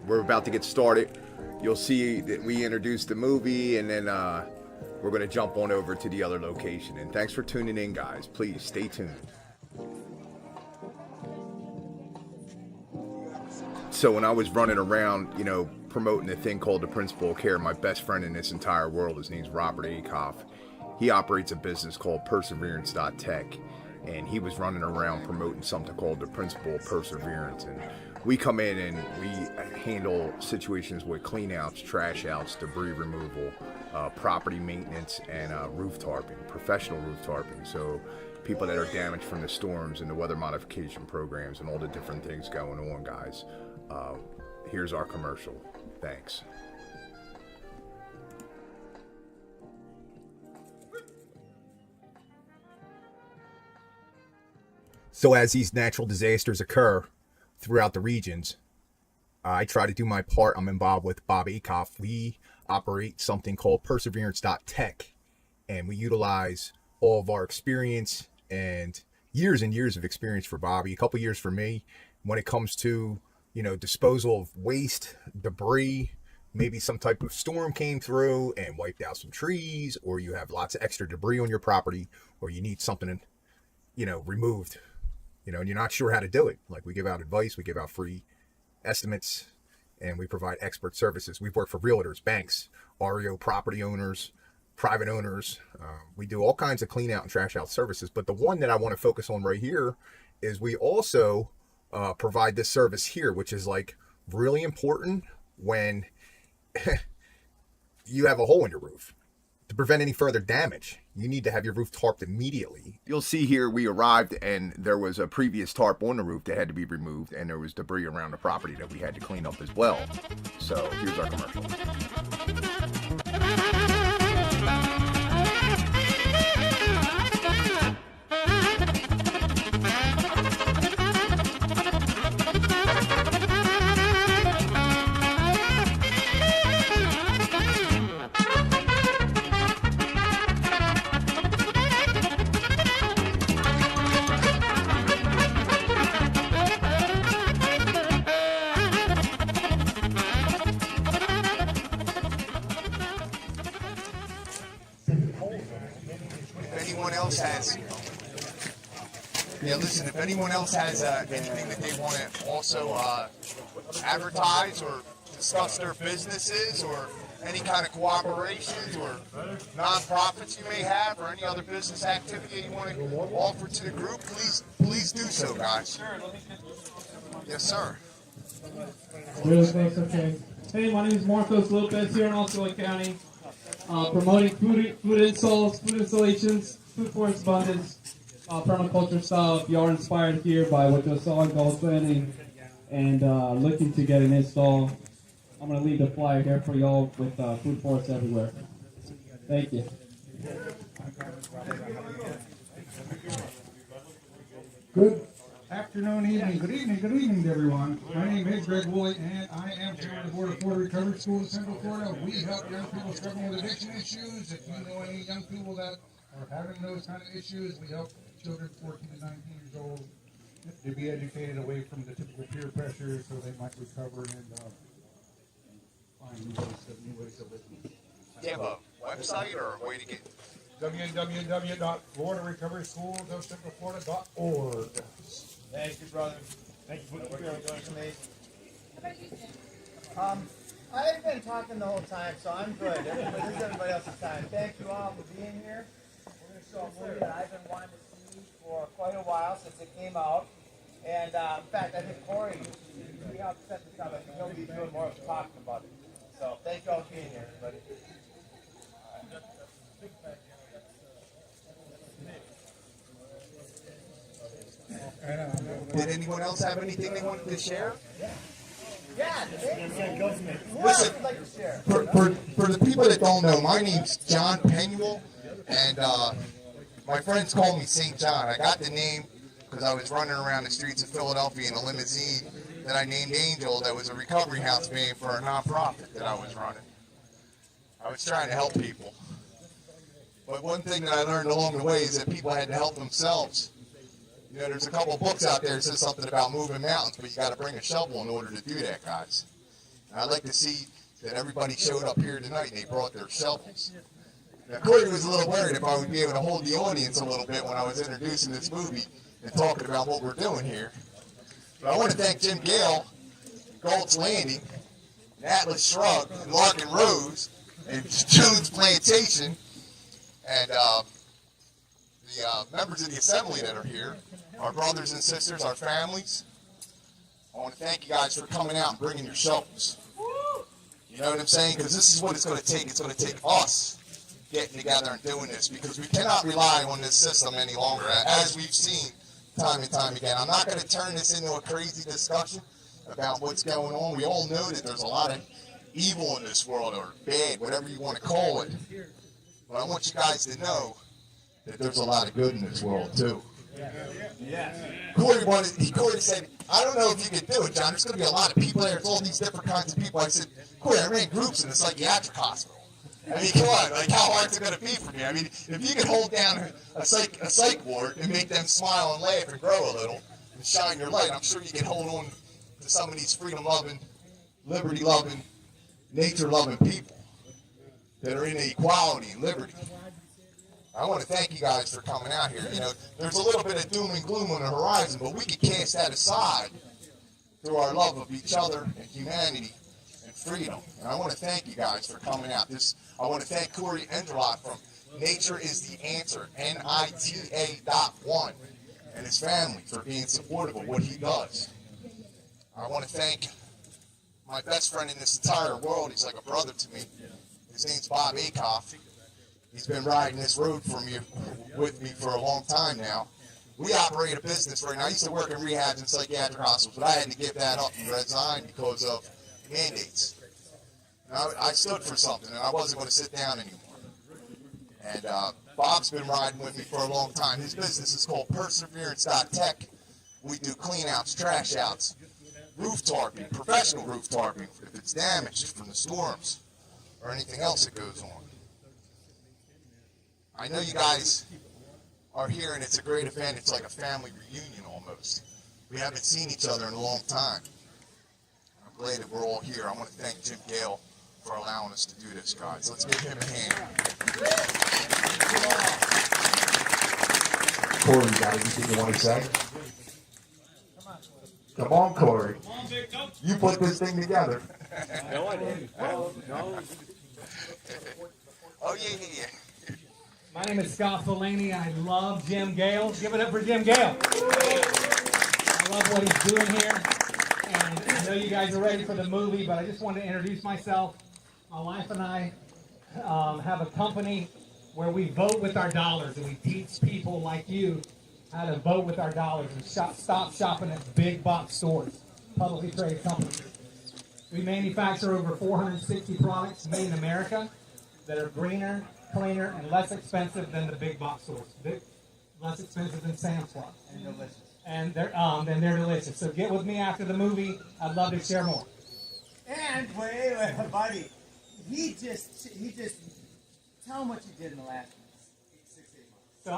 Speaker 3: we're about to get started. You'll see that we introduced the movie, and then we're going to jump on over to the other location. And thanks for tuning in, guys. Please stay tuned. So when I was running around, promoting a thing called the Principle of Care, my best friend in this entire world, his name's Robert Akoff. He operates a business called Perseverance.tech, and he was running around promoting something called the Principle of Perseverance. And we come in and we handle situations with clean outs, trash outs, debris removal, property maintenance, and roof tarping, professional roof tarping. So people that are damaged from the storms and the weather modification programs and all the different things going on, guys. Here's our commercial. Thanks. So as these natural disasters occur throughout the regions, I try to do my part. I'm involved with Bob Akoff. We operate something called perseverance.tech, and we utilize all of our experience and years of experience for Bobby, a couple years for me, when it comes to, you know, disposal of waste, debris. Maybe some type of storm came through and wiped out some trees, or you have lots of extra debris on your property, or you need something, you know, removed, you know, and you're not sure how to do it. Like, we give out advice, we give out free estimates, and we provide expert services. We've worked for realtors, banks, REO property owners, private owners. We do all kinds of clean out and trash out services. But the one that I want to focus on right here is we also provide this service here, which is like really important when you have a hole in your roof. To prevent any further damage, you need to have your roof tarped immediately. You'll see here we arrived and there was a previous tarp on the roof that had to be removed, and there was debris around the property that we had to clean up as well. So here's our commercial. Listen, if anyone else has anything that they want to also advertise or discuss their businesses, or any kind of cooperations or non-profits you may have, or any other business activity you want to offer to the group, please do so, guys. Yes, sir.
Speaker 15: Really close, okay. Hey, my name is Marcos Lopez here in Osceola County, promoting food installs, food installations, food forest abundance, permaculture style. If you are inspired here by what you saw in goal planning and looking to get an install, I'm going to leave the flyer here for y'all with food forests everywhere. Thank you.
Speaker 16: Good afternoon, evening, good evening to everyone. My name is Greg Woolley, and I am chairman of the board of Florida Recovery Schools in Central Florida. We help young people struggling with addiction issues. If you know any young people that are having those kind of issues, we help children 14 to 19 years old to be educated away from the typical peer pressure, so they might recover and find new ways of living.
Speaker 3: Do you have a website or a way to get?
Speaker 16: www.floridarecoveryschools.centralflorida.org.
Speaker 10: Thank you, brother. Thank you for what you're doing for me. I've been talking the whole time, so I'm good. This is everybody else's time. Thank you all for being here. We're going to show a movie that I've been wanting to see for quite a while, since it came out. And in fact, I think Corey, we helped set this up. I think he'll be doing more of talking about it. So thank you all for being here, everybody.
Speaker 3: Did anyone else have anything they wanted to share?
Speaker 10: Listen,
Speaker 8: for the people that don't know, my name's John Penuel, and my friends call me St. John. I got the name because I was running around the streets of Philadelphia in a limousine that I named Angel, that was a recovery house name for a nonprofit that I was running. I was trying to help people. But one thing that I learned along the way is that people had to help themselves. You know, there's a couple of books out there that says something about moving mountains, but you got to bring a shovel in order to do that, guys. And I'd like to see that everybody showed up here tonight and they brought their shovels. Now, Corey was a little worried if I would be able to hold the audience a little bit when I was introducing this movie and talking about what we're doing here. But I want to thank Jim Gale, Galt's Landing, and Atlas Shrug, and Larkin Rose, and Jones Plantation, and the members of the assembly that are here, our brothers and sisters, our families. I want to thank you guys for coming out and bringing your shovels. You know what I'm saying? Because this is what it's going to take. It's going to take us getting together and doing this, because we cannot rely on this system any longer, as we've seen time and time again. I'm not going to turn this into a crazy discussion about what's going on. We all know that there's a lot of evil in this world, or bad, whatever you want to call it. But I want you guys to know that there's a lot of good in this world, too. Corey said, I don't know if you can do it, John. There's going to be a lot of people there. There's all these different kinds of people. I said, Corey, I ran groups in a psychiatric hospital. I mean, come on, like, how hard is it going to be for me? I mean, if you can hold down a psych ward and make them smile and laugh and grow a little and shine your light, I'm sure you can hold on to some of these freedom-loving, liberty-loving, nature-loving people that are in equality and liberty. I want to thank you guys for coming out here. You know, there's a little bit of doom and gloom on the horizon, but we can cast that aside through our love of each other and humanity and freedom. And I want to thank you guys for coming out. I want to thank Corey Enderlot from Nature is the Answer, NITA.1, and his family for being supportive of what he does. I want to thank my best friend in this entire world. He's like a brother to me. His name's Bob Akoff. He's been riding this road with me for a long time now. We operate a business right now. I used to work in rehabs and psychiatric hospitals, but I had to give that up and resign because of mandates. I stood for something, and I wasn't going to sit down anymore. And Bob's been riding with me for a long time. His business is called Perseverance.Tech. We do clean-outs, trash-outs, roof tarping, professional roof tarping if it's damaged from the storms or anything else that goes on. I know you guys are here, and it's a great event. It's like a family reunion almost. We haven't seen each other in a long time. I'm glad that we're all here. I want to thank Jim Gale for allowing us to do this, guys. Let's give him a hand.
Speaker 17: Corey, you got anything you want to say? Come on, Corey. You put this thing together.
Speaker 18: No, I didn't. No.
Speaker 8: Oh, yeah.
Speaker 15: My name is Scott Fellaini. I love Jim Gale. Give it up for Jim Gale. I love what he's doing here. And I know you guys are ready for the movie, but I just wanted to introduce myself. My wife and I have a company where we vote with our dollars, and we teach people like you how to vote with our dollars and stop shopping at big box stores, publicly traded companies. We manufacture over 460 products made in America that are greener, cleaner, and less expensive than the big box stores. Less expensive than Sam's Club.
Speaker 10: And delicious.
Speaker 15: And they're delicious. So get with me after the movie. I'd love to share more.
Speaker 10: And wait, buddy. He just tell him what you did in the last 6-8 months.
Speaker 15: So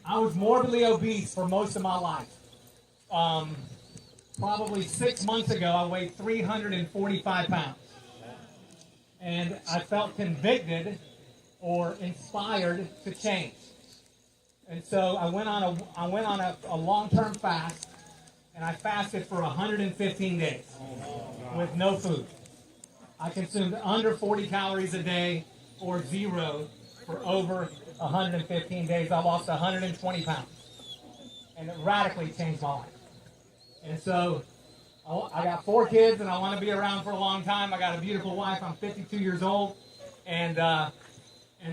Speaker 15: I was morbidly obese for most of my life. Probably 6 months ago, I weighed 345 pounds. And I felt convicted or inspired to change. And so I went on a long-term fast, and I fasted for 115 days with no food. I consumed under 40 calories a day or zero for over 115 days. I lost 120 pounds, and it radically changed my life. And so I got 4 kids, and I want to be around for a long time. I got a beautiful wife. I'm 52 years old, and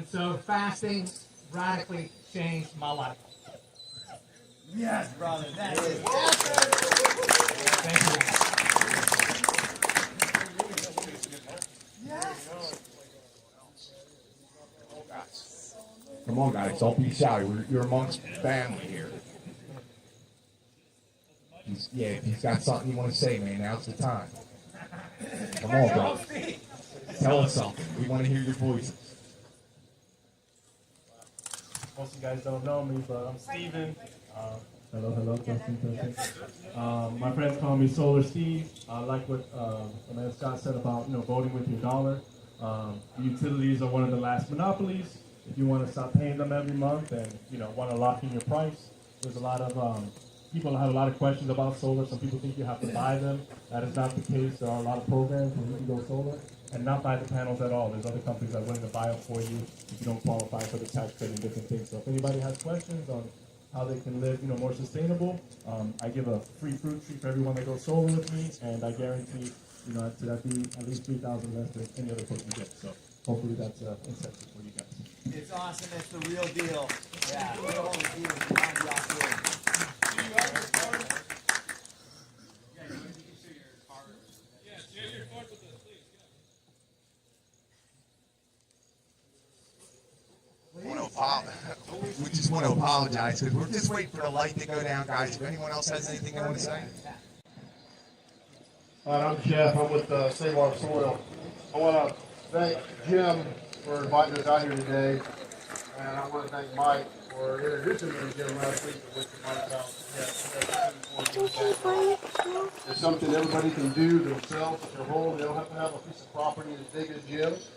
Speaker 15: so fasting radically changed my life.
Speaker 10: Yes, brother. That is.
Speaker 15: Thank you.
Speaker 10: Yes.
Speaker 17: Come on, guys. Don't be shy. You're amongst family here. If he's got something you want to say, man, now's the time. Come on, bro. Tell us something. We want to hear your voices.
Speaker 19: Most of you guys don't know me, but I'm Steven. Hello, testing. My friends call me Solar Steve. I like what man Scott said about voting with your dollar. The utilities are one of the last monopolies. If you want to stop paying them every month and want to lock in your price, there's a lot of people have a lot of questions about solar. Some people think you have to buy them. That is not the case. There are a lot of programs where you can go solar and not buy the panels at all. There's other companies that are willing to buy them for you if you don't qualify for the tax credit and different things. So if anybody has questions on how they can live, more sustainable, I give a free fruit treat for everyone that goes solar with me, and I guarantee you know, that'd be at least 3,000 less than any other quote you get. So hopefully that's incentive for you guys.
Speaker 10: It's awesome. It's the real deal. Yeah, real deal beyond the off-road.
Speaker 20: We just want to apologize because we're just waiting for the light to go down, guys. If anyone else has anything they want to say.
Speaker 21: Hi, I'm Jeff. I'm with Save Our Soil. I want to thank Jim for inviting us out here today, and I want to thank Mike for introducing me to Jim last week. It's something everybody can do themselves at their home. They don't have to have a piece of property as big as Jim's.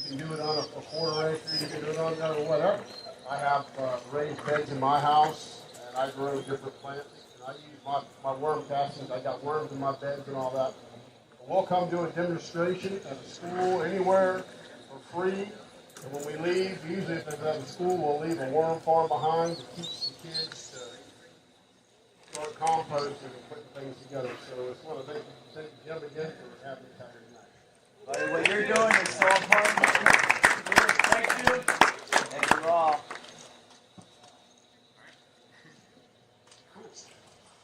Speaker 21: You can do it on a quarter acre, you can do it on whatever. I have raised beds in my house, and I grow different plants. And I use my worm castings. I got worms in my beds and all that. We'll come do a demonstration at a school, anywhere, for free. And when we leave, usually if it's at a school, we'll leave a worm farm behind to teach the kids to start composting and putting things together. So it's one of the things to thank Jim again for having us out here tonight.
Speaker 10: Buddy, what you're doing is so important. We respect you, and you all.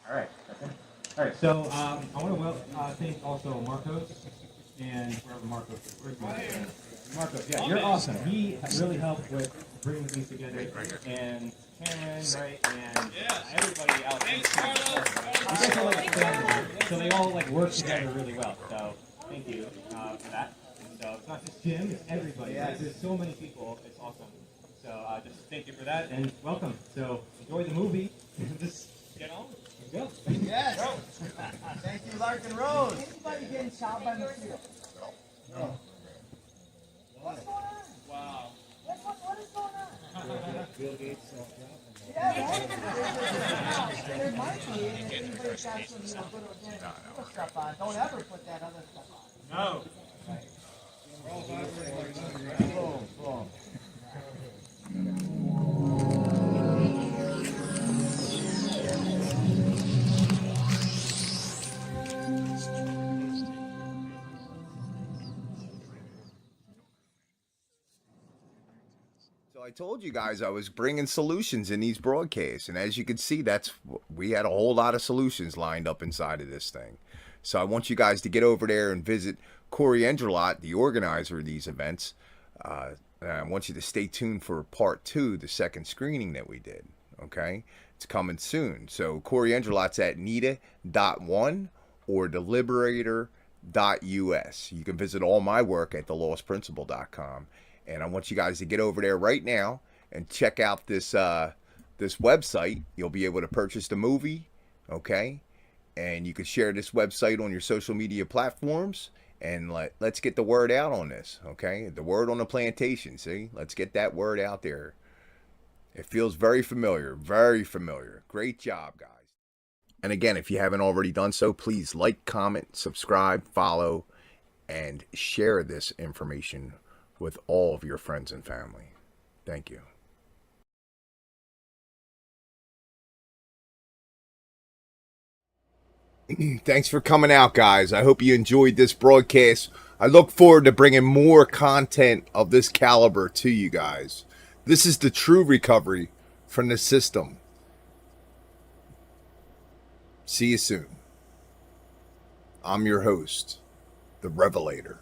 Speaker 22: All right. All right. So I want to thank also Marcos and wherever Marcos is. Where's Marcos? Marcos, yeah, you're awesome. He really helped with bringing things together, and Cameron, right, and everybody else. You guys are like a family, so they all like work together really well. So thank you for that. And so it's not just Jim, it's everybody. Right? There's so many people. It's awesome. So just thank you for that, and welcome. So enjoy the movie. Just get on. Go.
Speaker 10: Yes. Thank you, Larkin Rose. Anybody getting shot by mosquitoes? No. What's going on? Wow. What is going on?
Speaker 22: Bill Gates.
Speaker 10: Yeah, right? There might be, and if anybody's got some good organic stuff on, don't ever put that other stuff on.
Speaker 22: No.
Speaker 10: Boom, boom.
Speaker 3: I told you guys I was bringing solutions in these broadcasts, and as you can see, we had a whole lot of solutions lined up inside of this thing. So I want you guys to get over there and visit Corey Engerlot, the organizer of these events. And I want you to stay tuned for part 2, the second screening that we did. Okay, it's coming soon. So Corey Engerlot's at nita.one or deliberator.us. You can visit all my work at thelostprinciple.com. And I want you guys to get over there right now and check out this this website. You'll be able to purchase the movie, okay? And you can share this website on your social media platforms. And let's get the word out on this, okay? The word on the plantation, see? Let's get that word out there. It feels very familiar, very familiar. Great job, guys. And again, if you haven't already done so, please like, comment, subscribe, follow, and share this information with all of your friends and family. Thank you. Thanks for coming out, guys. I hope you enjoyed this broadcast. I look forward to bringing more content of this caliber to you guys. This is the true recovery from the system. See you soon. I'm your host, the Revelator.